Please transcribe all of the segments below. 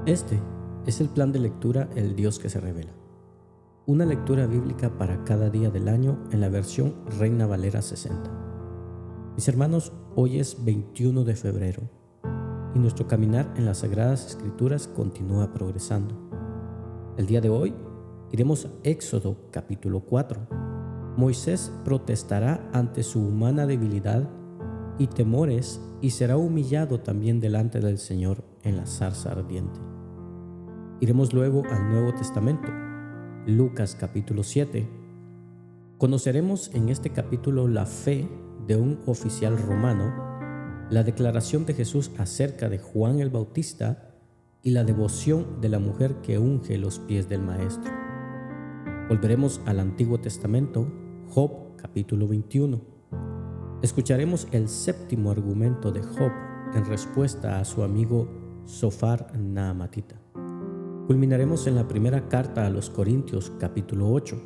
Este es el plan de lectura El Dios que se revela. Una lectura bíblica para cada día del año en la versión Reina Valera 60. Mis hermanos, hoy es 21 de febrero y nuestro caminar en las Sagradas Escrituras continúa progresando. El día de hoy iremos a Éxodo capítulo 4. Moisés protestará ante su humana debilidad y temores y será humillado también delante del Señor en la zarza ardiente. Iremos luego al Nuevo Testamento, Lucas capítulo 7. Conoceremos en este capítulo la fe de un oficial romano, la declaración de Jesús acerca de Juan el Bautista y la devoción de la mujer que unge los pies del Maestro. Volveremos al Antiguo Testamento, Job capítulo 21. Escucharemos el séptimo argumento de Job en respuesta a su amigo Zofar Naamatita. Culminaremos en la primera carta a los Corintios capítulo 8.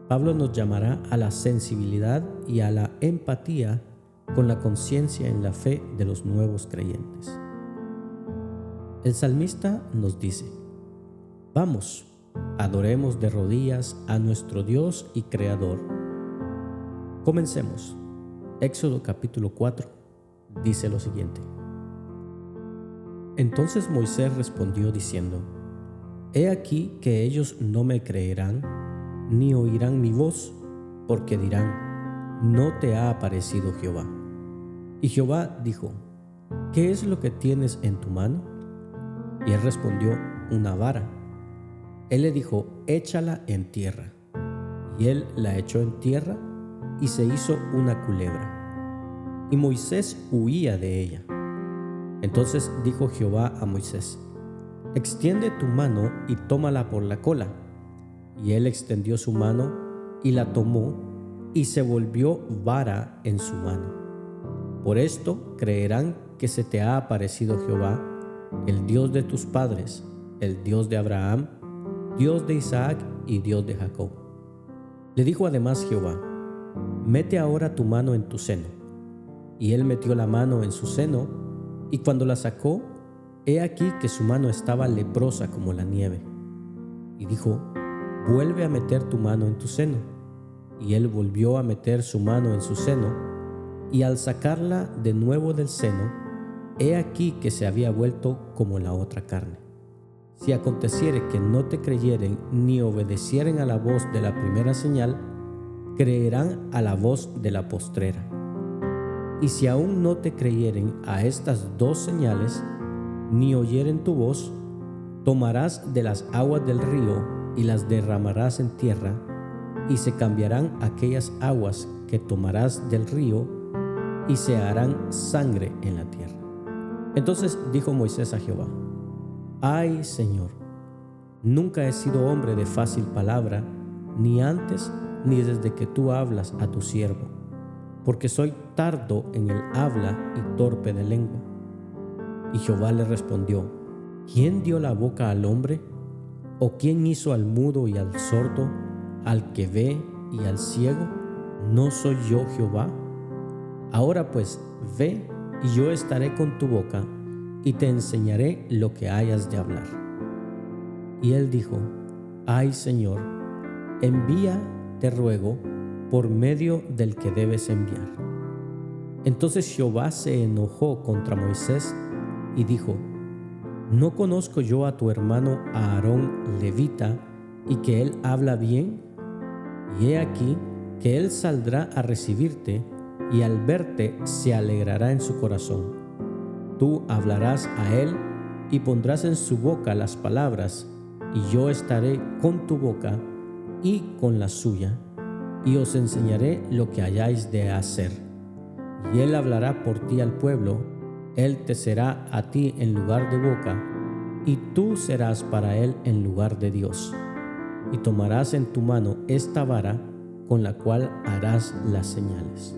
Pablo nos llamará a la sensibilidad y a la empatía con la conciencia en la fe de los nuevos creyentes. El salmista nos dice: vamos, adoremos de rodillas a nuestro Dios y Creador. Comencemos. Éxodo capítulo 4 dice lo siguiente: Entonces Moisés respondió diciendo: He aquí que ellos no me creerán, ni oirán mi voz, porque dirán: no te ha aparecido Jehová. Y Jehová dijo: ¿qué es lo que tienes en tu mano? Y él respondió: una vara. Él le dijo: échala en tierra. Y él la echó en tierra, y se hizo una culebra. Y Moisés huía de ella. Entonces dijo Jehová a Moisés: extiende tu mano y tómala por la cola. Y él extendió su mano y la tomó, y se volvió vara en su mano. Por esto creerán que se te ha aparecido Jehová, el Dios de tus padres, el Dios de Abraham, Dios de Isaac y Dios de Jacob. Le dijo además Jehová: mete ahora tu mano en tu seno. Y él metió la mano en su seno, y cuando la sacó, he aquí que su mano estaba leprosa como la nieve. Y dijo: vuelve a meter tu mano en tu seno. Y él volvió a meter su mano en su seno, y al sacarla de nuevo del seno, he aquí que se había vuelto como la otra carne. Si aconteciere que no te creyeren ni obedecieren a la voz de la primera señal, creerán a la voz de la postrera. Y si aún no te creyeren a estas dos señales, ni oyeren tu voz, tomarás de las aguas del río y las derramarás en tierra, y se cambiarán aquellas aguas que tomarás del río, y se harán sangre en la tierra. Entonces dijo Moisés a Jehová: ay, Señor, nunca he sido hombre de fácil palabra, ni antes ni desde que tú hablas a tu siervo, porque soy tardo en el habla y torpe de lengua. Y Jehová le respondió: ¿quién dio la boca al hombre? ¿O quién hizo al mudo y al sordo, al que ve y al ciego? ¿No soy yo Jehová? Ahora pues, ve, y yo estaré con tu boca, y te enseñaré lo que hayas de hablar. Y él dijo: ay, Señor, envía, te ruego, por medio del que debes enviar. Entonces Jehová se enojó contra Moisés y dijo: ¿no conozco yo a tu hermano Aarón levita, y que él habla bien? Y he aquí que él saldrá a recibirte, y al verte se alegrará en su corazón. Tú hablarás a él y pondrás en su boca las palabras, y yo estaré con tu boca y con la suya, y os enseñaré lo que hayáis de hacer. Y él hablará por ti al pueblo, él te será a ti en lugar de boca, y tú serás para él en lugar de Dios. Y tomarás en tu mano esta vara con la cual harás las señales.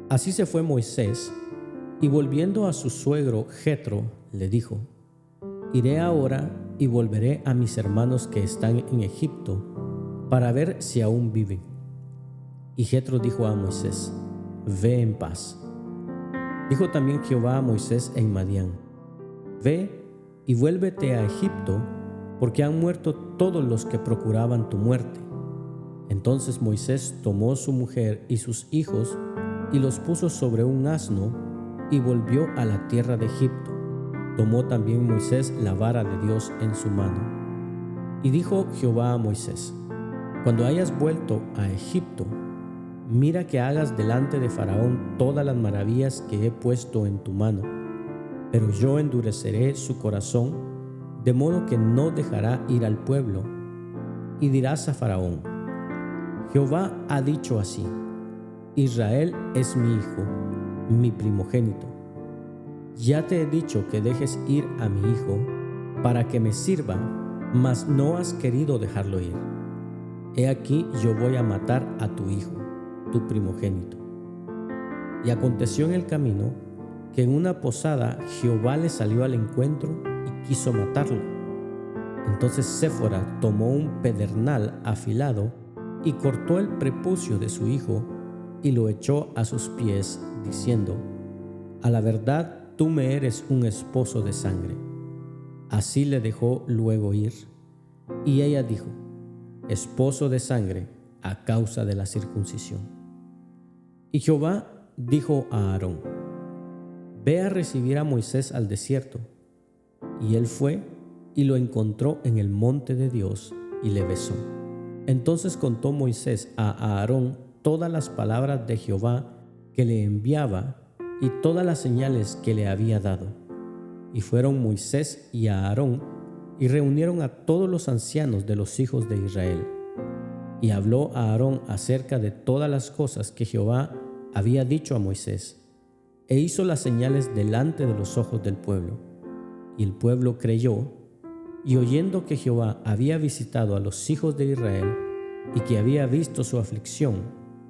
Así se fue Moisés, y volviendo a su suegro Jetro, le dijo: iré ahora y volveré a mis hermanos que están en Egipto, para ver si aún viven. Y Jetro dijo a Moisés: ve en paz. Dijo también Jehová a Moisés en Madián: ve y vuélvete a Egipto, porque han muerto todos los que procuraban tu muerte. Entonces Moisés tomó su mujer y sus hijos y los puso sobre un asno y volvió a la tierra de Egipto. Tomó también Moisés la vara de Dios en su mano. Y dijo Jehová a Moisés: Cuando hayas vuelto a Egipto, mira que hagas delante de Faraón todas las maravillas que he puesto en tu mano, pero yo endureceré su corazón, de modo que no dejará ir al pueblo. Y dirás a Faraón: Jehová ha dicho así: Israel es mi hijo, mi primogénito. Ya te he dicho que dejes ir a mi hijo para que me sirva, mas no has querido dejarlo ir. He aquí yo voy a matar a tu hijo, tu primogénito. Y aconteció en el camino que en una posada Jehová le salió al encuentro y quiso matarlo. Entonces Séfora tomó un pedernal afilado y cortó el prepucio de su hijo y lo echó a sus pies, diciendo: A la verdad, tú me eres un esposo de sangre. Así le dejó luego ir. Y ella dijo: esposo de sangre, a causa de la circuncisión. Y Jehová dijo a Aarón: ve a recibir a Moisés al desierto. Y él fue y lo encontró en el monte de Dios y le besó. Entonces contó Moisés a Aarón todas las palabras de Jehová que le enviaba y todas las señales que le había dado. Y fueron Moisés y Aarón y reunieron a todos los ancianos de los hijos de Israel. Y habló a Aarón acerca de todas las cosas que Jehová había dicho a Moisés, e hizo las señales delante de los ojos del pueblo. Y el pueblo creyó, y oyendo que Jehová había visitado a los hijos de Israel y que había visto su aflicción,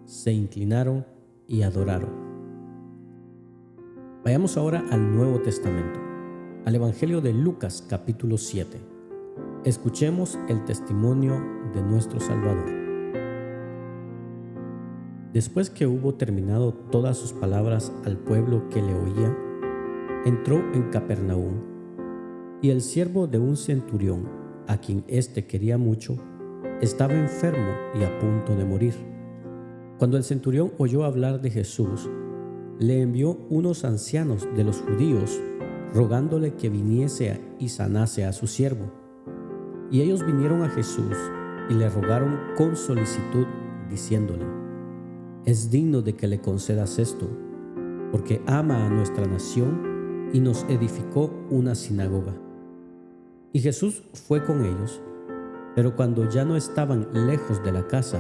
se inclinaron y adoraron. Vayamos ahora al Nuevo Testamento, al Evangelio de Lucas capítulo 7. Escuchemos el testimonio de nuestro Salvador. Después que hubo terminado todas sus palabras al pueblo que le oía, entró en Capernaum, y el siervo de un centurión, a quien éste quería mucho, estaba enfermo y a punto de morir. Cuando el centurión oyó hablar de Jesús, le envió unos ancianos de los judíos, rogándole que viniese y sanase a su siervo. Y ellos vinieron a Jesús y le rogaron con solicitud, diciéndole: es digno de que le concedas esto, porque ama a nuestra nación y nos edificó una sinagoga. Y Jesús fue con ellos, pero cuando ya no estaban lejos de la casa,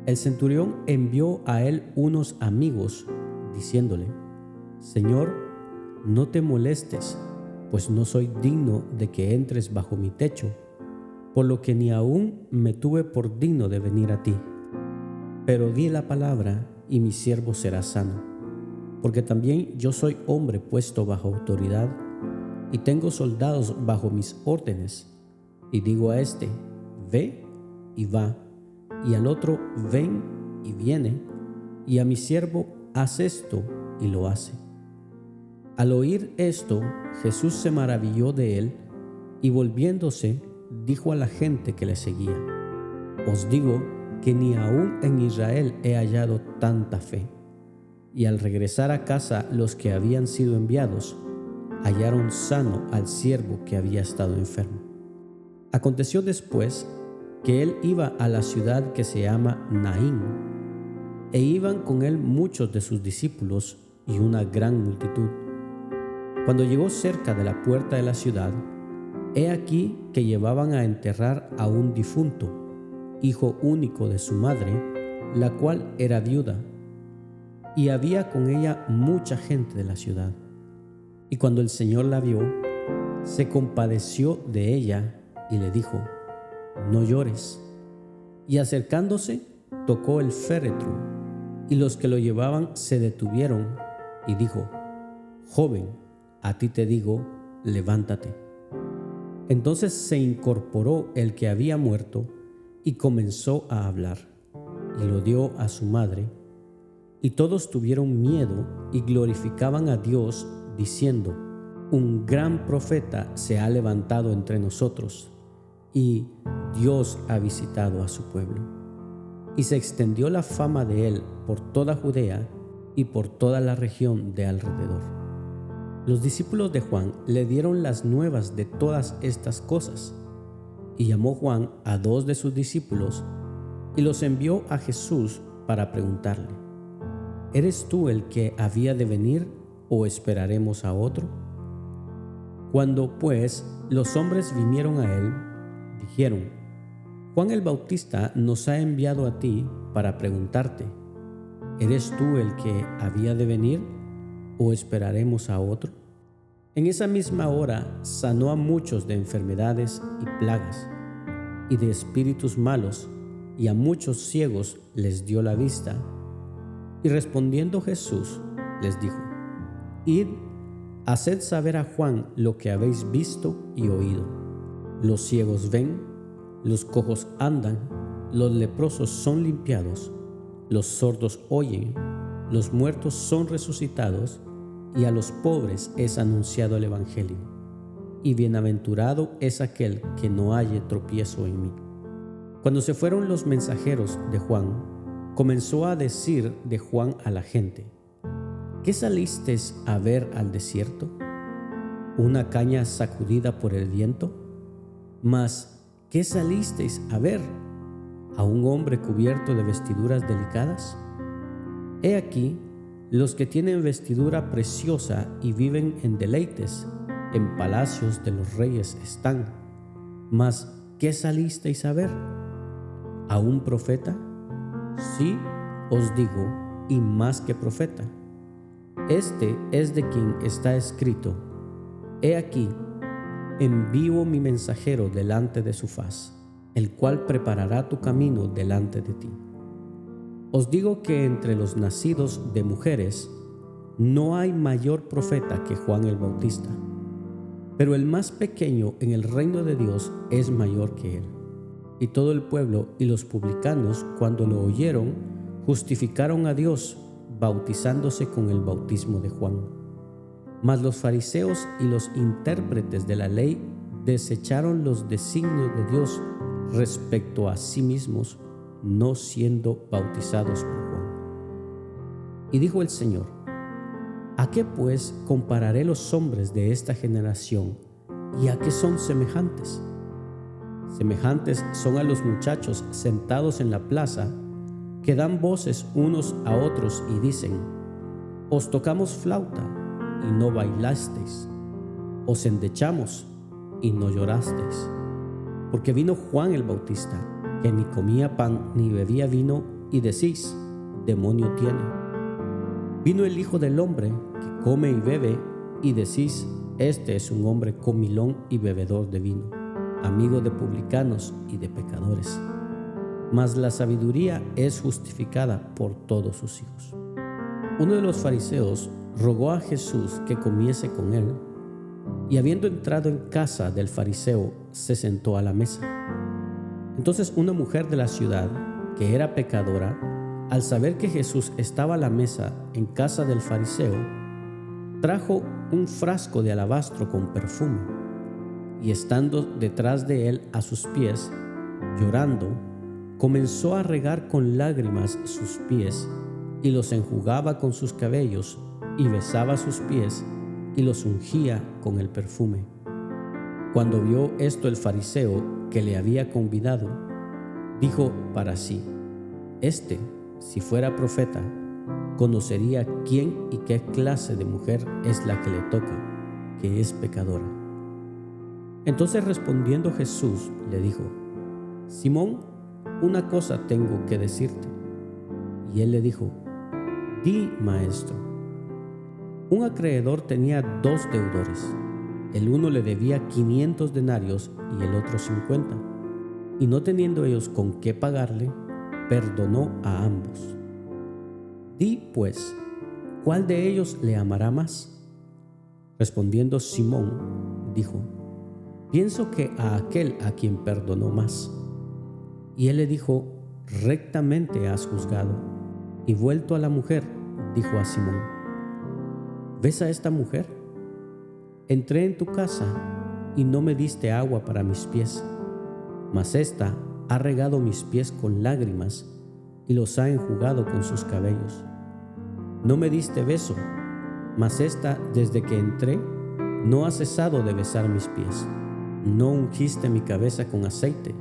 el centurión envió a él unos amigos, diciéndole: Señor, no te molestes, pues no soy digno de que entres bajo mi techo, por lo que ni aún me tuve por digno de venir a ti. Pero di la palabra y mi siervo será sano, porque también yo soy hombre puesto bajo autoridad y tengo soldados bajo mis órdenes. Y digo a este: ve y va, y al otro: ven y viene, y a mi siervo: haz esto, y lo hace. Al oír esto, Jesús se maravilló de él, y volviéndose, dijo a la gente que le seguía: os digo que ni aún en Israel he hallado tanta fe. Y al regresar a casa los que habían sido enviados, hallaron sano al siervo que había estado enfermo. Aconteció después que él iba a la ciudad que se llama Naín, e iban con él muchos de sus discípulos y una gran multitud. Cuando llegó cerca de la puerta de la ciudad, he aquí que llevaban a enterrar a un difunto, hijo único de su madre, la cual era viuda, y había con ella mucha gente de la ciudad. Y cuando el Señor la vio, se compadeció de ella y le dijo: no llores. Y acercándose, tocó el féretro, y los que lo llevaban se detuvieron, y dijo: joven, a ti te digo, levántate. Entonces se incorporó el que había muerto y comenzó a hablar, y lo dio a su madre. Y todos tuvieron miedo y glorificaban a Dios, diciendo: un gran profeta se ha levantado entre nosotros, y Dios ha visitado a su pueblo. Y se extendió la fama de él por toda Judea y por toda la región de alrededor. Los discípulos de Juan le dieron las nuevas de todas estas cosas, y llamó Juan a 2 de sus discípulos y los envió a Jesús para preguntarle: ¿Eres tú el que había de venir o esperaremos a otro? Cuando pues los hombres vinieron a él, dijeron: Juan el Bautista nos ha enviado a ti para preguntarte: ¿eres tú el que había de venir o esperaremos a otro? En esa misma hora sanó a muchos de enfermedades y plagas y de espíritus malos, y a muchos ciegos les dio la vista. Y respondiendo Jesús les dijo: Id, haced saber a Juan lo que habéis visto y oído. Los ciegos ven, los cojos andan, los leprosos son limpiados, los sordos oyen, los muertos son resucitados, y a los pobres es anunciado el Evangelio. Y bienaventurado es aquel que no halle tropiezo en mí. Cuando se fueron los mensajeros de Juan, comenzó a decir de Juan a la gente: ¿qué salisteis a ver al desierto? ¿Una caña sacudida por el viento? Mas, ¿qué salisteis a ver? ¿A un hombre cubierto de vestiduras delicadas? He aquí, los que tienen vestidura preciosa y viven en deleites, en palacios de los reyes están. Mas, ¿qué salisteis a ver? ¿A un profeta? Sí, os digo, y más que profeta. Este es de quien está escrito: He aquí, envío mi mensajero delante de su faz, el cual preparará tu camino delante de ti. Os digo que entre los nacidos de mujeres no hay mayor profeta que Juan el Bautista, pero el más pequeño en el reino de Dios es mayor que él. Y todo el pueblo y los publicanos, cuando lo oyeron, justificaron a Dios, bautizándose con el bautismo de Juan. Mas los fariseos y los intérpretes de la ley desecharon los designios de Dios respecto a sí mismos, no siendo bautizados por Juan. Y dijo el Señor: ¿a qué pues compararé los hombres de esta generación, y a qué son semejantes? Semejantes son a los muchachos sentados en la plaza, que dan voces unos a otros y dicen: os tocamos flauta y no bailasteis, os endechamos y no llorasteis. Porque vino Juan el Bautista, que ni comía pan ni bebía vino, y decís: demonio tiene. Vino el Hijo del Hombre, que come y bebe, y decís: este es un hombre comilón y bebedor de vino, amigo de publicanos y de pecadores. Mas la sabiduría es justificada por todos sus hijos. Uno de los fariseos rogó a Jesús que comiese con él, y habiendo entrado en casa del fariseo, se sentó a la mesa. Entonces una mujer de la ciudad, que era pecadora, al saber que Jesús estaba a la mesa en casa del fariseo, trajo un frasco de alabastro con perfume, y estando detrás de él a sus pies, llorando, comenzó a regar con lágrimas sus pies, y los enjugaba con sus cabellos, y besaba sus pies, y los ungía con el perfume. Cuando vio esto el fariseo que le había convidado, dijo para sí: este, si fuera profeta, conocería quién y qué clase de mujer es la que le toca, que es pecadora. Entonces respondiendo Jesús le dijo: Simón, una cosa tengo que decirte. Y él le dijo: di, maestro. Un acreedor tenía 2 deudores. El uno le debía 500 denarios y el otro 50. Y no teniendo ellos con qué pagarle, perdonó a ambos. Di, pues, ¿cuál de ellos le amará más? Respondiendo Simón, dijo: pienso que a aquel a quien perdonó más. Y él le dijo: rectamente has juzgado. Y vuelto a la mujer, dijo a Simón: ¿ves a esta mujer? Entré en tu casa y no me diste agua para mis pies, mas ésta ha regado mis pies con lágrimas y los ha enjugado con sus cabellos. No me diste beso, mas ésta desde que entré no ha cesado de besar mis pies. No ungiste mi cabeza con aceite,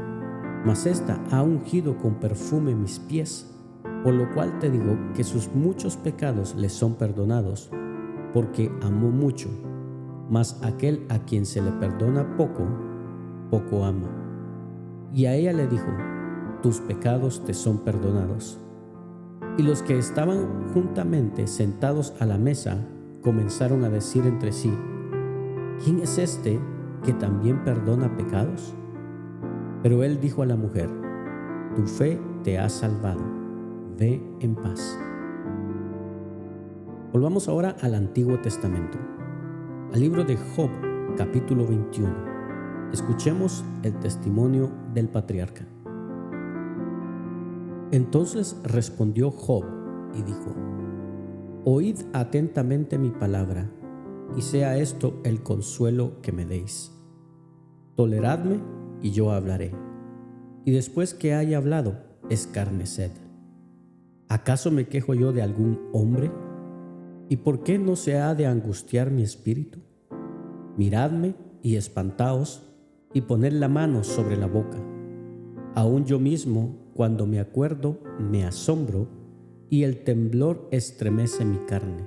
mas ésta ha ungido con perfume mis pies. Por lo cual te digo que sus muchos pecados le son perdonados, porque amó mucho. Mas aquel a quien se le perdona poco, poco ama. Y a ella le dijo: tus pecados te son perdonados. Y los que estaban juntamente sentados a la mesa comenzaron a decir entre sí: ¿quién es este que también perdona pecados? Pero él dijo a la mujer: tu fe te ha salvado, ve en paz. Volvamos ahora al Antiguo Testamento, al libro de Job, capítulo 21. Escuchemos el testimonio del patriarca. Entonces respondió Job y dijo: oíd atentamente mi palabra, y sea esto el consuelo que me deis. Toleradme y yo hablaré, y después que haya hablado, escarneced. ¿Acaso me quejo yo de algún hombre? ¿Y por qué no se ha de angustiar mi espíritu? Miradme y espantaos, y poned la mano sobre la boca. Aún yo mismo, cuando me acuerdo, me asombro, y el temblor estremece mi carne.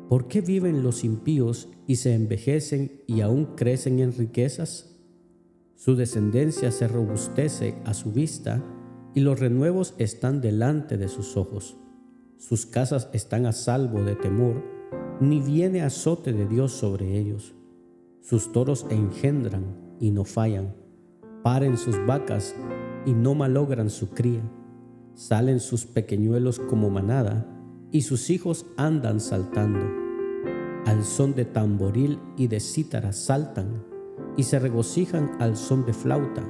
¿Por qué viven los impíos y se envejecen y aún crecen en riquezas? Su descendencia se robustece a su vista, y los renuevos están delante de sus ojos. Sus casas están a salvo de temor, ni viene azote de Dios sobre ellos. Sus toros engendran y no fallan, paren sus vacas y no malogran su cría. Salen sus pequeñuelos como manada, y sus hijos andan saltando. Al son de tamboril y de cítara saltan, y se regocijan al son de flauta.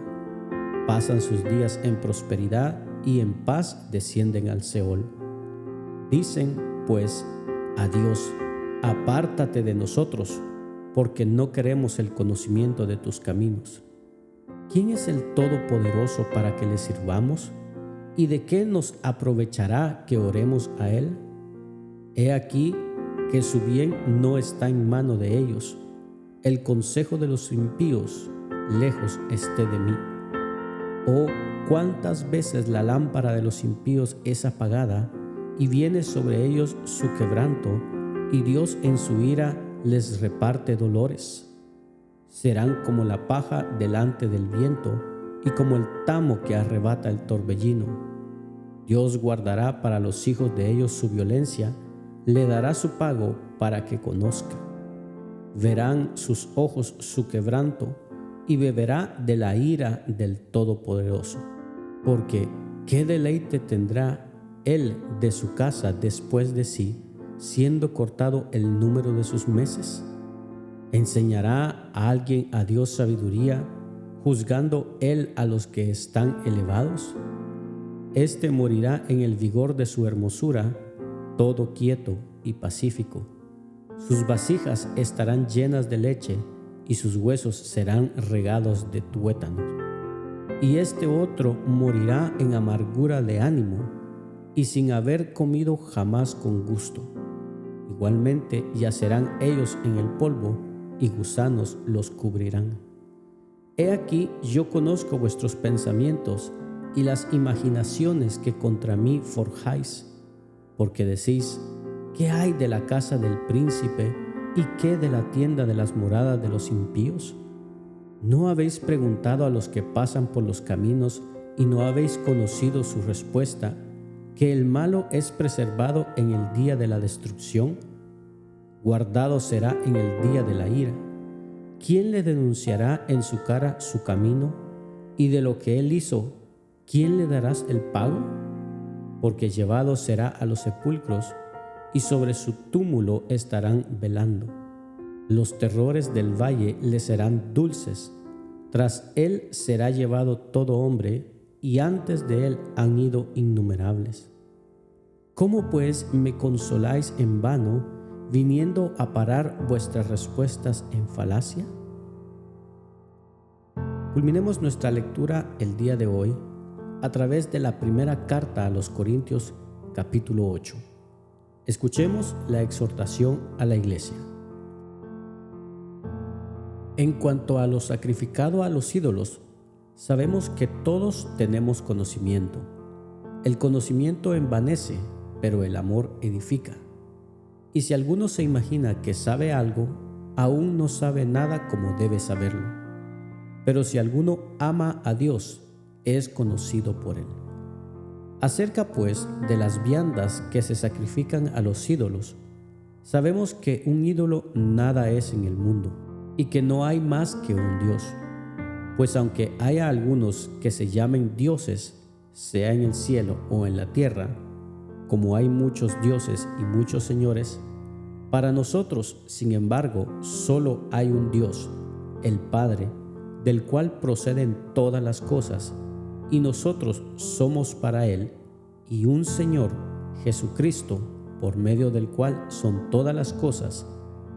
Pasan sus días en prosperidad, y en paz descienden al Seol. Dicen, pues, a Dios: apártate de nosotros, porque no queremos el conocimiento de tus caminos. ¿Quién es el Todopoderoso para que le sirvamos? ¿Y de qué nos aprovechará que oremos a Él? He aquí que su bien no está en mano de ellos. El consejo de los impíos lejos esté de mí. Oh, cuántas veces la lámpara de los impíos es apagada, y viene sobre ellos su quebranto, y Dios en su ira les reparte dolores. Serán como la paja delante del viento, y como el tamo que arrebata el torbellino. Dios guardará para los hijos de ellos su violencia, le dará su pago para que conozca. Verán sus ojos su quebranto, y beberá de la ira del Todopoderoso. Porque ¿qué deleite tendrá él de su casa después de sí, siendo cortado el número de sus meses? ¿Enseñará a alguien a Dios sabiduría, juzgando él a los que están elevados? Este morirá en el vigor de su hermosura, todo quieto y pacífico. Sus vasijas estarán llenas de leche, y sus huesos serán regados de tuétanos. Y este otro morirá en amargura de ánimo, y sin haber comido jamás con gusto. Igualmente yacerán ellos en el polvo, y gusanos los cubrirán. He aquí, yo conozco vuestros pensamientos y las imaginaciones que contra mí forjáis, porque decís: ¿qué hay de la casa del príncipe y qué de la tienda de las moradas de los impíos? ¿No habéis preguntado a los que pasan por los caminos y no habéis conocido su respuesta, que el malo es preservado en el día de la destrucción? Guardado será en el día de la ira. ¿Quién le denunciará en su cara su camino? Y de lo que él hizo, ¿quién le darás el pago? Porque llevado será a los sepulcros, y sobre su túmulo estarán velando. Los terrores del valle le serán dulces. Tras él será llevado todo hombre, y antes de él han ido innumerables. ¿Cómo pues me consoláis en vano, viniendo a parar vuestras respuestas en falacia? Culminemos nuestra lectura el día de hoy a través de la primera carta a los Corintios, capítulo 8. Escuchemos la exhortación a la iglesia. En cuanto a lo sacrificado a los ídolos, sabemos que todos tenemos conocimiento. El conocimiento envanece, pero el amor edifica. Y si alguno se imagina que sabe algo, aún no sabe nada como debe saberlo. Pero si alguno ama a Dios, es conocido por él. Acerca pues de las viandas que se sacrifican a los ídolos, sabemos que un ídolo nada es en el mundo, y que no hay más que un Dios. Pues aunque haya algunos que se llamen dioses, sea en el cielo o en la tierra, como hay muchos dioses y muchos señores, para nosotros, sin embargo, solo hay un Dios, el Padre, del cual proceden todas las cosas, y nosotros somos para Él, y un Señor, Jesucristo, por medio del cual son todas las cosas,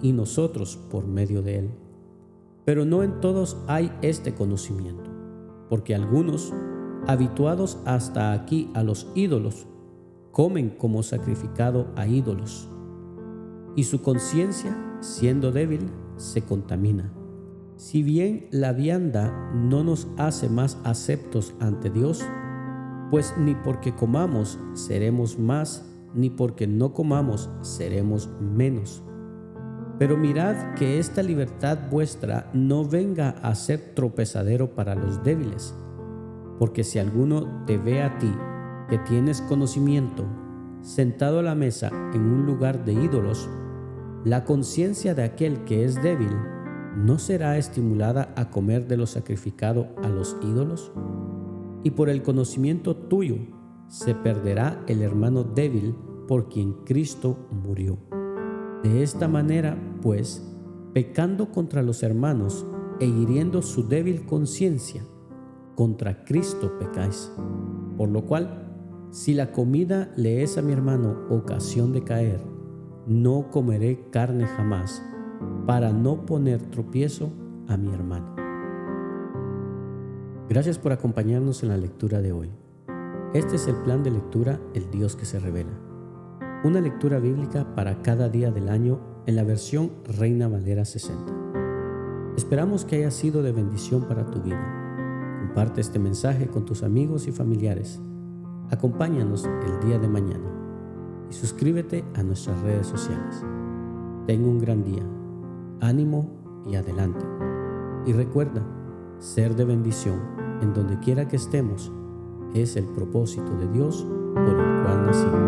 y nosotros por medio de Él. Pero no en todos hay este conocimiento, porque algunos, habituados hasta aquí a los ídolos, comen como sacrificado a ídolos, y su conciencia, siendo débil, se contamina. Si bien la vianda no nos hace más aceptos ante Dios, pues ni porque comamos seremos más, ni porque no comamos seremos menos. Pero mirad que esta libertad vuestra no venga a ser tropezadero para los débiles, porque si alguno te ve a ti, que tienes conocimiento, sentado a la mesa en un lugar de ídolos, la conciencia de aquel que es débil ¿no será estimulada a comer de lo sacrificado a los ídolos? Y por el conocimiento tuyo se perderá el hermano débil por quien Cristo murió. De esta manera, pues, pecando contra los hermanos e hiriendo su débil conciencia, contra Cristo pecáis. Por lo cual, si la comida le es a mi hermano ocasión de caer, no comeré carne jamás, para no poner tropiezo a mi hermano. Gracias por acompañarnos en la lectura de hoy. Este es el plan de lectura El Dios que se revela. Una lectura bíblica para cada día del año en la versión Reina Valera 60. Esperamos que haya sido de bendición para tu vida. Comparte este mensaje con tus amigos y familiares. Acompáñanos el día de mañana y suscríbete a nuestras redes sociales. Ten un gran día. Ánimo y adelante. Y recuerda, ser de bendición en donde quiera que estemos es el propósito de Dios por el cual nacimos.